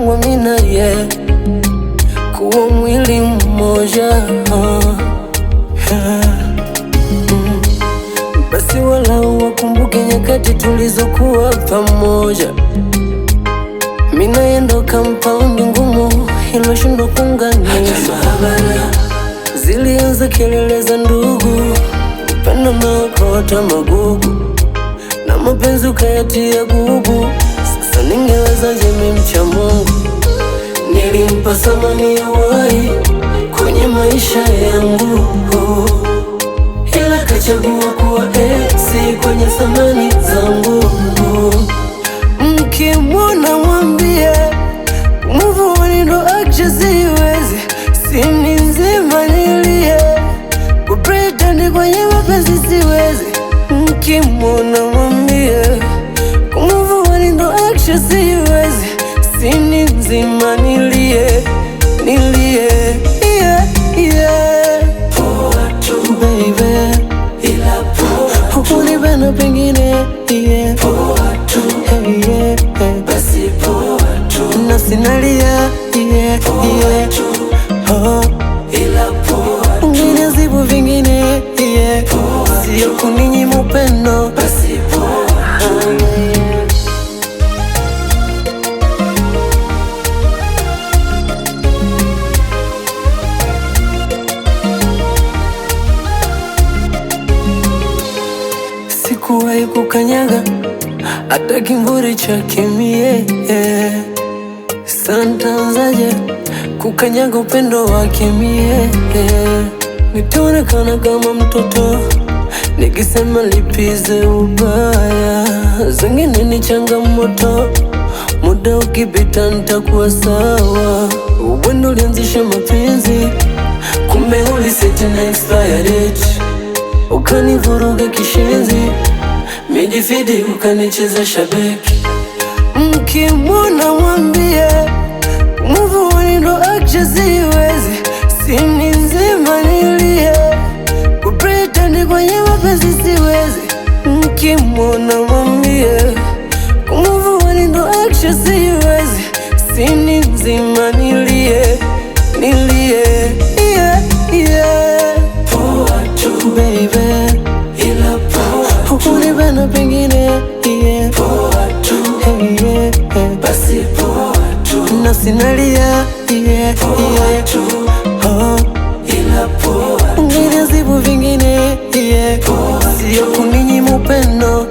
tumepangwa mimi na yeye kuwa mwili mmoja. Basi walau wakumbuke nyakati tulizokuwa pamoja. Mimi naye ndo kampaundi ngumu iloshindwa kuunganisha. Zilianza kelele za ndugu, upendo nao ukaota magugu, na mapenzi ukayatia gugu. Sasa ningewezaje mimi mcha Mungu? Nilimpa thamani ya uhai kwenye maisha yangu, ila kachagua kuwa ex kwenye thamani zangu. Mkimwona mwambie move on, ndo acha siwezi, sini nzima nilie, kupretend kwenye mapenzi siwezi. Mkimwona mwambie move on, ndo acha siwezi, sini nzima nilie, yeah, yeah. Poa tu baby, ila poa tu hunibana pengine, yeah. Poa tu hey, yeah, hey. Basi poa tu nafsi nalia, yeah, poa yeah. Tu oh, ila poa tu ngine zipo vingine, yeah. Poa sio kuninyima upendo, basi poa tu sikuwahi kukanyaga hata kimvuri chake mie, santanzaje kukanyaga upendo wake mie, nitaonekana kama mtoto nikisema lipize ubaya. Zingine ni changamoto, muda ukipita nitakuwa sawa. Uwendo ulianzisha mapenzi, kumbe uliseti na expire date, ukanivuruga kishenzi, mijifidi ukanicheza shabiki. Mkimwona mwambie move on, ndo acha siwezi, sini nzima nilie, kupretend kwenye mapenzi siwezi. Mkimwona mwambie move on, ndo acha siwezi, sini nzima nilie, yeah, yeah. Poa tu baby, ila poa tu hunibana pengine, yeah. Poa tu hey, yeah, hey. Basi poa tu nafsi nalia, yeah, poa yeah. Tu oh, ila poa tu ngine zipo vingine, yeah. Poa sio kuninyima upendo,